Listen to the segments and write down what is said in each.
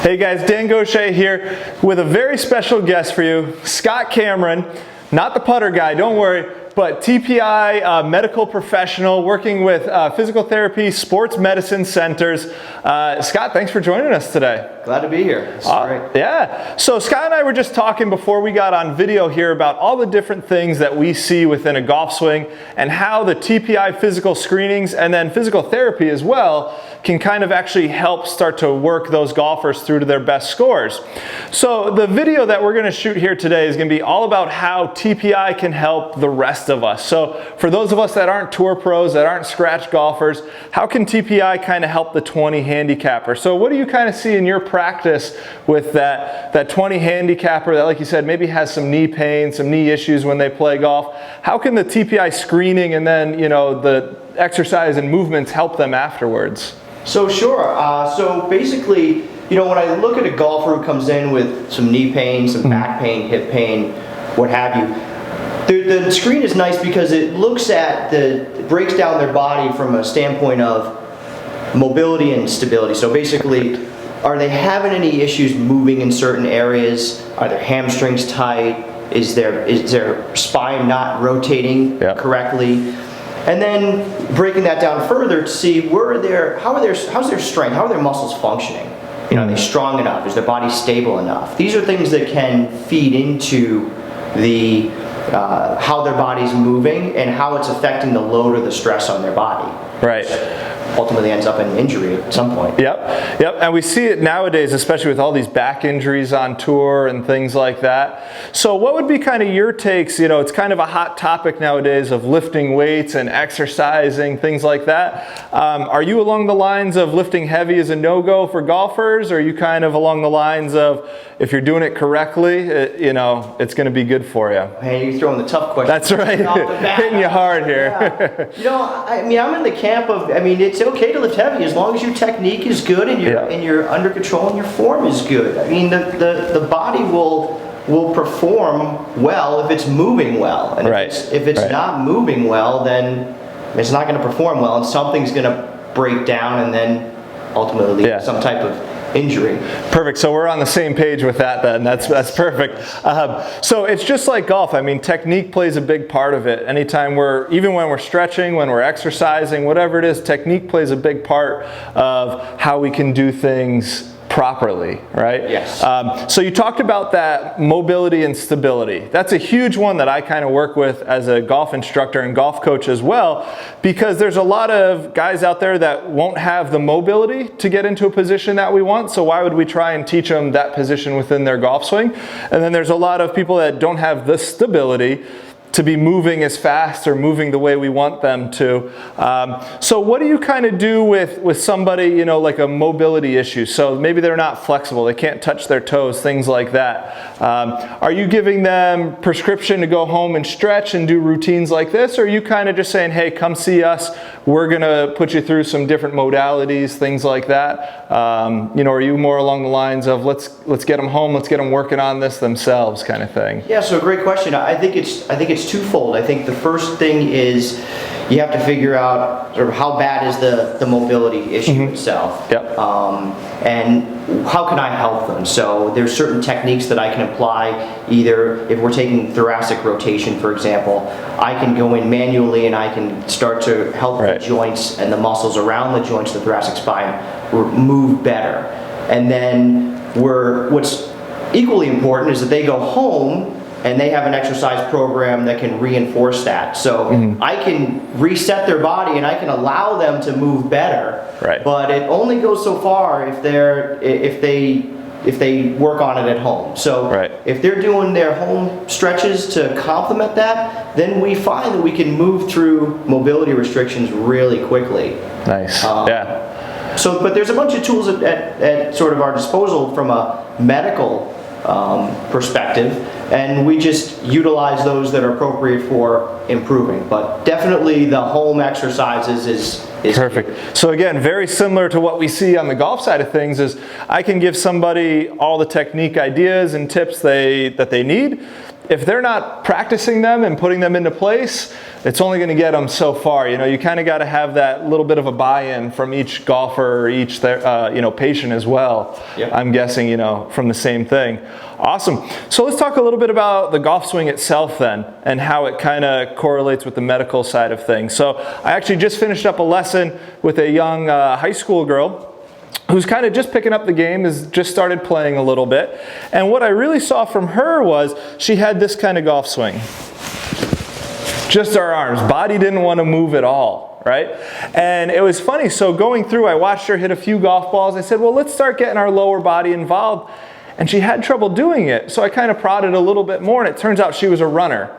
Hey guys, Dan Gaucher here with a very special guest for you, Scott Cameron, not the putter guy, don't worry, but TPI medical professional working with physical therapy, sports medicine centers. Scott, thanks for joining us today. Glad to be here. It's great. Yeah. So Scott and I were just talking before we got on video here about all the different things that we see within a golf swing and how the TPI physical screenings and then physical therapy as well can kind of actually help start to work those golfers through to their best scores. So the video that we're going to shoot here today is going to be all about how TPI can help the rest of us. So for those of us that aren't tour pros, that aren't scratch golfers, how can TPI kind of help the 20 handicapper? So what do you kind of see in your practice with that 20 handicapper that, like you said, maybe has some knee pain, some knee issues when they play golf? How can the TPI screening and then, you know, the exercise and movements help them afterwards? So sure. So basically, you know, when I look at a golfer who comes in with some knee pain, some back pain, hip pain, what have you, the screen is nice because it breaks down their body from a standpoint of mobility and stability. So basically, are they having any issues moving in certain areas? Are their hamstrings tight? Is their spine not rotating correctly? And then breaking that down further to see how's their strength, how are their muscles functioning? You know, are they strong enough? Is their body stable enough? These are things that can feed into the how their body's moving and how it's affecting the load or the stress on their body. Right. Ultimately ends up in injury at some point. Yep, and we see it nowadays, especially with all these back injuries on tour and things like that. So what would be kind of your takes? You know, it's kind of a hot topic nowadays of lifting weights and exercising, things like that. Are you along the lines of lifting heavy is a no-go for golfers? Or are you kind of along the lines of if you're doing it correctly, you know, it's going to be good for you? Hey, you're throwing the tough question. That's right. Hitting you hard here. Yeah. You know, I mean, I'm in the camp of, I mean, it's okay to lift heavy as long as your technique is good and you're under control and your form is good. I mean, the body will perform well if it's moving well. And if it's not moving well, then it's not going to perform well and something's going to break down and then ultimately lead to some type of injury. Perfect. So we're on the same page with that then. That's perfect. So it's just like golf. I mean, technique plays a big part of it. Anytime even when we're stretching, when we're exercising, whatever it is, technique plays a big part of how we can do things properly, right? Yes. So you talked about that mobility and stability. That's a huge one that I kind of work with as a golf instructor and golf coach as well, because there's a lot of guys out there that won't have the mobility to get into a position that we want. So why would we try and teach them that position within their golf swing? And then there's a lot of people that don't have the stability to be moving as fast or moving the way we want them to. So what do you kind of do with somebody, you know, like a mobility issue? So maybe they're not flexible, they can't touch their toes, things like that. Are you giving them prescription to go home and stretch and do routines like this? Or are you kind of just saying, hey, come see us, we're gonna put you through some different modalities, things like that? You know, are you more along the lines of let's get them home, let's get them working on this themselves kind of thing? Yeah, so great question. I think it's twofold. I think the first thing is you have to figure out sort of how bad is the mobility issue itself. Yep. And how can I help them? So there's certain techniques that I can apply. Either if we're taking thoracic rotation, for example, I can go in manually and I can start to help the joints and the muscles around the joints of the thoracic spine move better. And then what's equally important is that they go home and they have an exercise program that can reinforce that. So I can reset their body and I can allow them to move better. Right. But it only goes so far if they work on it at home. So if they're doing their home stretches to complement that, then we find that we can move through mobility restrictions really quickly. Nice. So, but there's a bunch of tools at sort of our disposal from a medical perspective, and we just utilize those that are appropriate for improving. But definitely the home exercises is perfect. So again, very similar to what we see on the golf side of things is I can give somebody all the technique ideas and tips that they need. if they're not practicing them and putting them into place, it's only going to get them so far. You know, you kind of got to have that little bit of a buy-in from each golfer or each patient as well. Yep. I'm guessing, you know, from the same thing. Awesome. So let's talk a little bit about the golf swing itself then, and how it kind of correlates with the medical side of things. So I actually just finished up a lesson with a young high school girl who's kind of just picking up the game, has just started playing a little bit. And what I really saw from her was she had this kind of golf swing. Just our arms. Body didn't want to move at all, right? And it was funny. So going through, I watched her hit a few golf balls. I said, well, let's start getting our lower body involved. And she had trouble doing it. So I kind of prodded a little bit more, and it turns out she was a runner.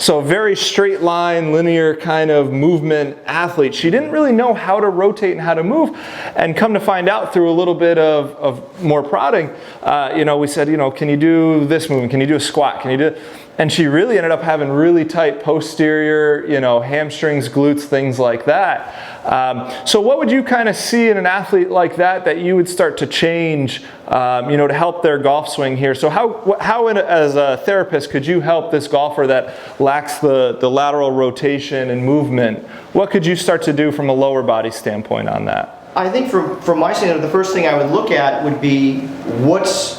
So very straight line, linear kind of movement athlete. She didn't really know how to rotate and how to move. And come to find out through a little bit of more prodding, we said, can you do this movement? Can you do a squat? Can you do? And she really ended up having really tight posterior, hamstrings, glutes, things like that. So what would you kind of see in an athlete like that you would start to change, to help their golf swing here? So how as a therapist could you help this golfer that lacks the lateral rotation and movement? What could you start to do from a lower body standpoint on that? I think from my standpoint, the first thing I would look at would be what's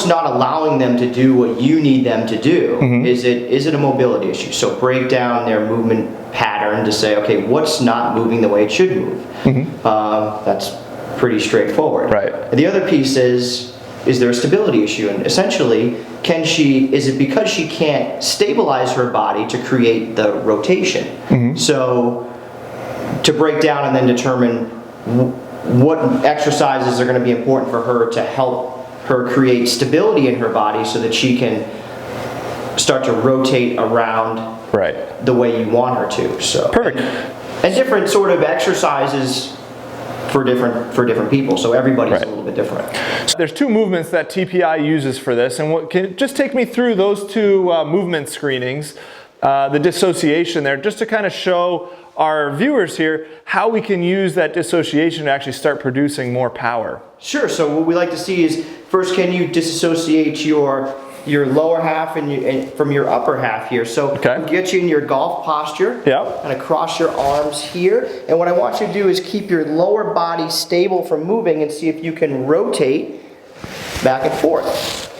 not allowing them to do what you need them to do. Mm-hmm. Is it a mobility issue? So break down their movement pattern to say, okay, what's not moving the way it should move? Mm-hmm. That's pretty straightforward. Right. And the other piece is there a stability issue? And essentially, is it because she can't stabilize her body to create the rotation? Mm-hmm. So to break down and then determine what exercises are going to be important for her to help her create stability in her body so that she can start to rotate around the way you want her to. So perfect. And different sort of exercises for different people. So everybody's a little bit different. So there's two movements that TPI uses for this, and just take me through those two movement screenings, the dissociation there, just to kind of show our viewers here how we can use that dissociation to actually start producing more power. Sure. So what we like to see is, first, can you disassociate your lower half and from your upper half here? So get you in your golf posture. Yep. And across your arms here. And what I want you to do is keep your lower body stable from moving and see if you can rotate back and forth.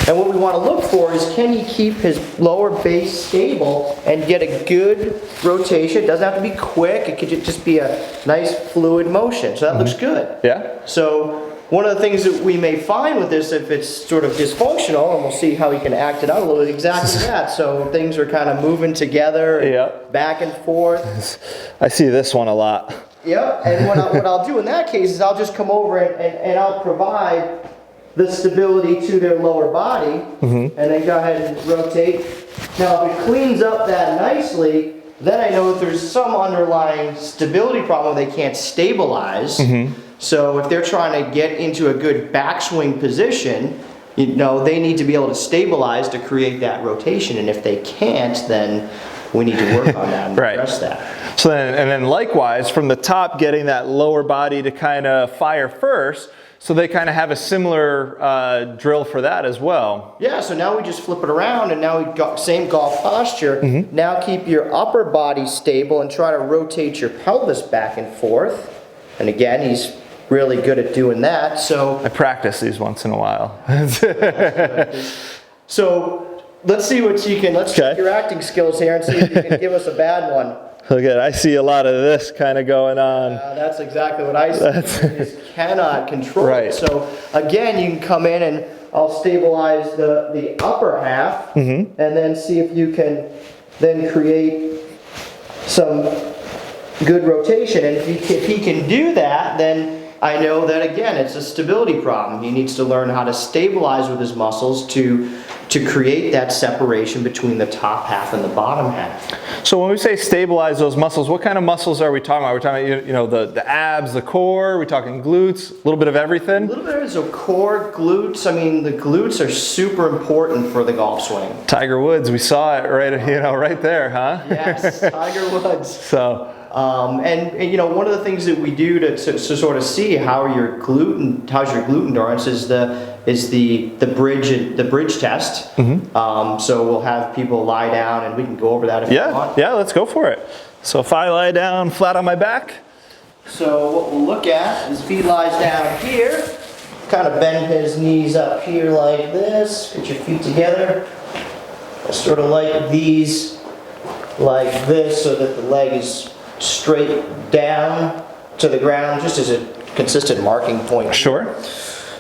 And what we want to look for is, can he keep his lower base stable and get a good rotation? It doesn't have to be quick. It could just be a nice fluid motion. So that looks good. Yeah. So one of the things that we may find with this, if it's sort of dysfunctional, and we'll see how he can act it out a little bit, exactly that. So things are kind of moving together, back and forth. I see this one a lot. Yep. And what I'll do in that case is I'll just come over and I'll provide the stability to their lower body, and then go ahead and rotate. Now, if it cleans up that nicely, then I know that there's some underlying stability problem they can't stabilize. So if they're trying to get into a good backswing position, they need to be able to stabilize to create that rotation. And if they can't, then we need to work on that and address that. So then likewise, from the top, getting that lower body to kind of fire first, so they kind of have a similar drill for that as well. Yeah, so now we just flip it around, and now we've got same golf posture. Now keep your upper body stable and try to rotate your pelvis back and forth. And again, he's really good at doing that. So I practice these once in a while. So let's see what you can, let's check your acting skills here and see if you can give us a bad one. Look at, I see a lot of this kind of going on. That's exactly what I see. You just cannot control it. So again, you can come in and I'll stabilize the upper half, and then see if you can then create some good rotation. And if he can do that, then I know that again, it's a stability problem. He needs to learn how to stabilize with his muscles to create that separation between the top half and the bottom half. So when we say stabilize those muscles, what kind of muscles are we talking about? We're talking about, the abs, the core, we're talking glutes, a little bit of everything? A little bit of so core, glutes. I mean, the glutes are super important for the golf swing. Tiger Woods, we saw it right there, huh? Yes, Tiger Woods. So, And you know, one of the things that we do to sort of see how's your glute endurance is the bridge test. So we'll have people lie down, and we can go over that if you want. Yeah, let's go for it. So if I lie down flat on my back. So what we'll look at is if he lies down here, kind of bend his knees up here like this, get your feet together, sort of like these, like this, so that the leg is straight down to the ground, just as a consistent marking point. Sure.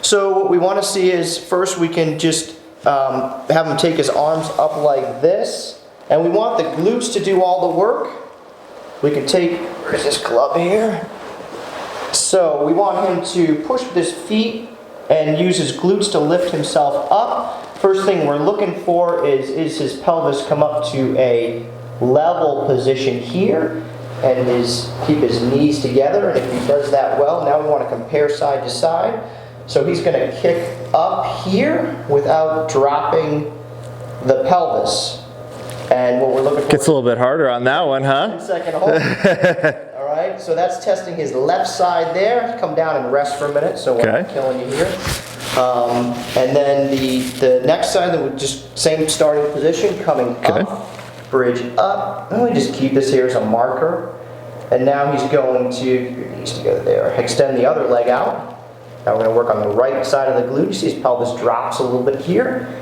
So what we want to see is first we can just have him take his arms up like this, and we want the glutes to do all the work. We can take, where's this club here? So we want him to push with his feet and use his glutes to lift himself up. First thing we're looking for is his pelvis come up to a level position here, and keep his knees together. And if he does that well, now we want to compare side to side. So he's going to kick up here without dropping the pelvis. And what we're looking for Gets a little bit harder on that one, huh? 10-second hold. All right, so that's testing his left side there. Come down and rest for a minute, so we're not killing you here. And then the next side, that would just same starting position, coming up, bridge up. And we just keep this here as a marker. And now he's going to, your knees together there, extend the other leg out. Now we're going to work on the right side of the glute. You see his pelvis drops a little bit here.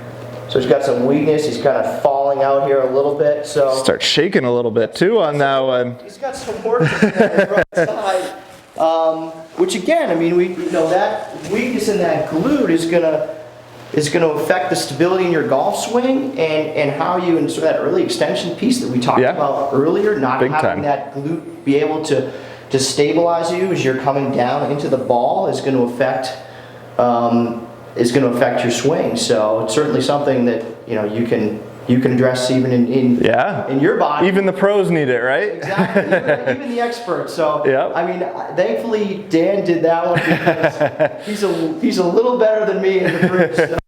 So he's got some weakness. He's kind of falling out here a little bit. So start shaking a little bit too on that one. He's got some work to do on the right side. Which again, I mean, we know that weakness in that glute is gonna affect the stability in your golf swing and how you, and so that early extension piece that we talked about earlier, not having that glute be able to stabilize you as you're coming down into the ball is going to affect your swing. So it's certainly something that you can address even in your body. Even the pros need it, right? Exactly. Even the experts. So I mean, thankfully Dan did that one because he's a little better than me in the bridge. So,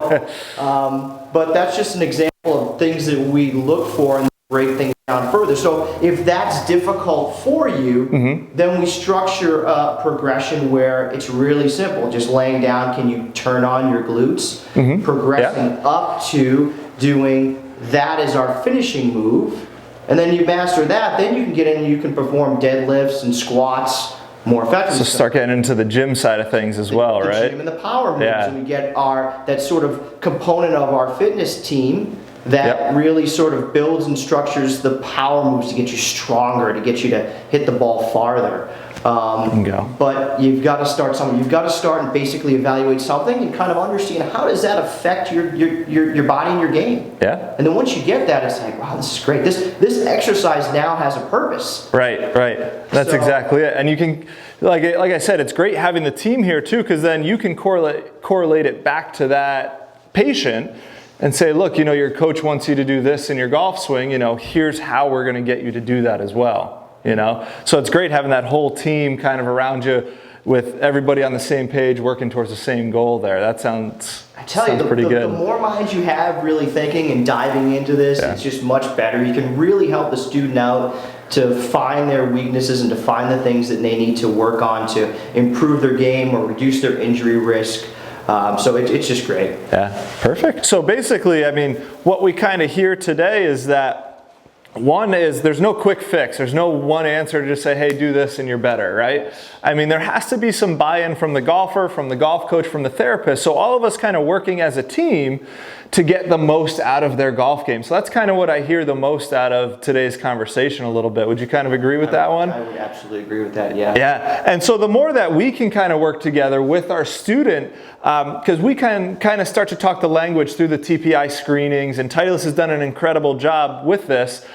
but that's just an example of things that we look for and break things down further. So if that's difficult for you, then we structure a progression where it's really simple. Just laying down, can you turn on your glutes? Progressing up to doing that as our finishing move. And then you master that, then you can get in and you can perform deadlifts and squats more effectively. So start getting into the gym side of things as well, right? The gym and the power moves. And we get that sort of component of our fitness team that really sort of builds and structures the power moves to get you stronger, to get you to hit the ball farther. But you've got to start somewhere. You've got to start and basically evaluate something and kind of understand how does that affect your body and your game. And then once you get that, it's like, wow, this is great. This exercise now has a purpose. Right. That's exactly it. And you can, like I said, it's great having the team here too, because then you can correlate it back to that patient and say, look, your coach wants you to do this in your golf swing. Here's how we're going to get you to do that as well. So it's great having that whole team kind of around you with everybody on the same page working towards the same goal there. That sounds pretty good. The more minds you have really thinking and diving into this, it's just much better. You can really help the student out to find their weaknesses and to find the things that they need to work on to improve their game or reduce their injury risk. So it's just great. Yeah, perfect. So basically, I mean, what we kind of hear today is that one is there's no quick fix. There's no one answer to just say, hey, do this and you're better, right? I mean, there has to be some buy-in from the golfer, from the golf coach, from the therapist. So all of us kind of working as a team to get the most out of their golf game. So that's kind of what I hear the most out of today's conversation a little bit. Would you kind of agree with that one? I would absolutely agree with that, yeah. Yeah, and so the more that we can kind of work together with our student, because we can kind of start to talk the language through the TPI screenings, and Titleist has done an incredible job with this,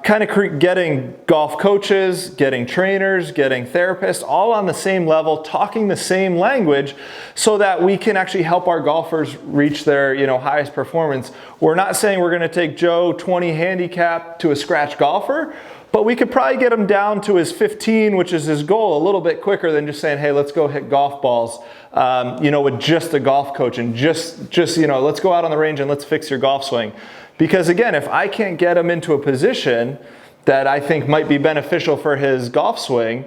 getting golf coaches, getting trainers, getting therapists, all on the same level, talking the same language, so that we can actually help our golfers reach their highest performance. We're not saying we're going to take Joe 20 handicap to a scratch golfer, but we could probably get him down to his 15, which is his goal, a little bit quicker than just saying, hey, let's go hit golf balls, with just a golf coach and just let's go out on the range and let's fix your golf swing. Because again, if I can't get him into a position that I think might be beneficial for his golf swing,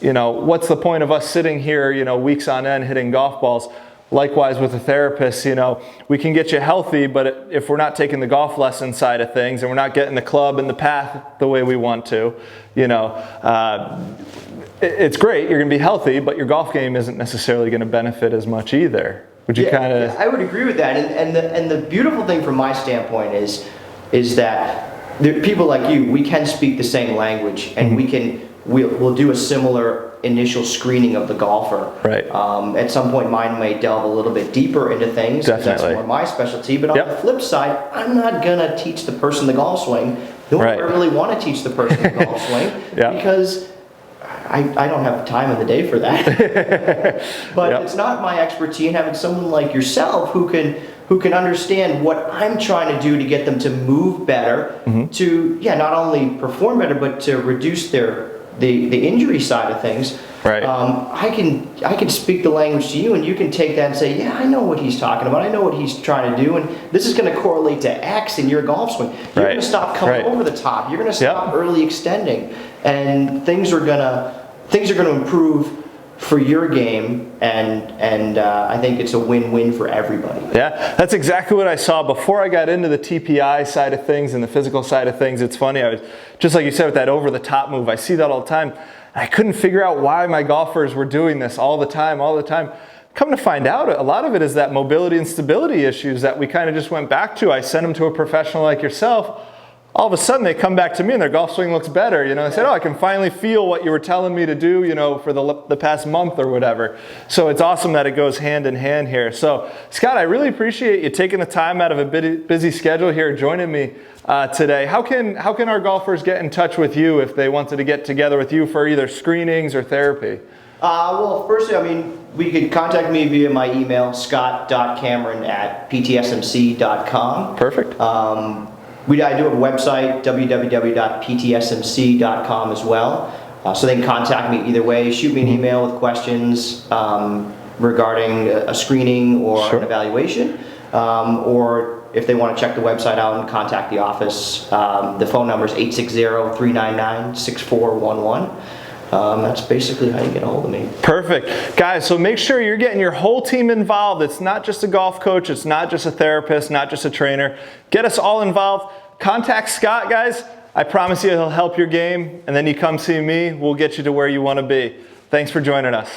you know, what's the point of us sitting here, you know, weeks on end hitting golf balls? Likewise with a therapist, you know, we can get you healthy, but if we're not taking the golf lesson side of things and we're not getting the club and the path the way we want to, you know, it's great, you're going to be healthy, but your golf game isn't necessarily going to benefit as much either. Would you kind of? Yeah, I would agree with that. And the beautiful thing from my standpoint is that people like you, we can speak the same language, and we'll do a similar initial screening of the golfer. Right. At some point, mine may delve a little bit deeper into things. Definitely. That's more my specialty. But on Yep. the flip side, I'm not gonna teach the person the golf swing. Nor Right. do I really want to teach the person the golf swing Yep. because I don't have time in the day for that. But Yep. it's not my expertise, and having someone like yourself who can understand what I'm trying to do to get them to move better, to not only perform better but to reduce the injury side of things. Right. I can speak the language to you, and you can take that and say, yeah, I know what he's talking about. I know what he's trying to do, and this is going to correlate to X in your golf swing. You're going to stop coming over the top. You're going to stop early extending, and things are going to improve for your game, and I think it's a win-win for everybody. Yeah, that's exactly what I saw before I got into the TPI side of things and the physical side of things. It's funny, I was just like you said with that over-the-top move. I see that all the time. I couldn't figure out why my golfers were doing this all the time. Come to find out, a lot of it is that mobility and stability issues that we kind of just went back to. I sent them to a professional like yourself. All of a sudden they come back to me and their golf swing looks better. You know, they said, oh, I can finally feel what you were telling me to do, you know, for the past month or whatever. So it's awesome that it goes hand in hand here. So Scott, I really appreciate you taking the time out of a busy schedule here, joining me today. How can our golfers get in touch with you if they wanted to get together with you for either screenings or therapy? Well, firstly, I mean, we could contact me via my email, scott.cameron@ptsmc.com. Perfect. I do have a website, www.ptsmc.com as well. So they can contact me either way. Shoot me an email with questions regarding a screening or an evaluation. Or if they want to check the website out and contact the office, the phone number is 860-399-6411. That's basically how you get a hold of me. Perfect. Guys, so make sure you're getting your whole team involved. It's not just a golf coach. It's not just a therapist, not just a trainer. Get us all involved. Contact Scott, guys. I promise you he'll help your game. And then you come see me. We'll get you to where you want to be. Thanks for joining us.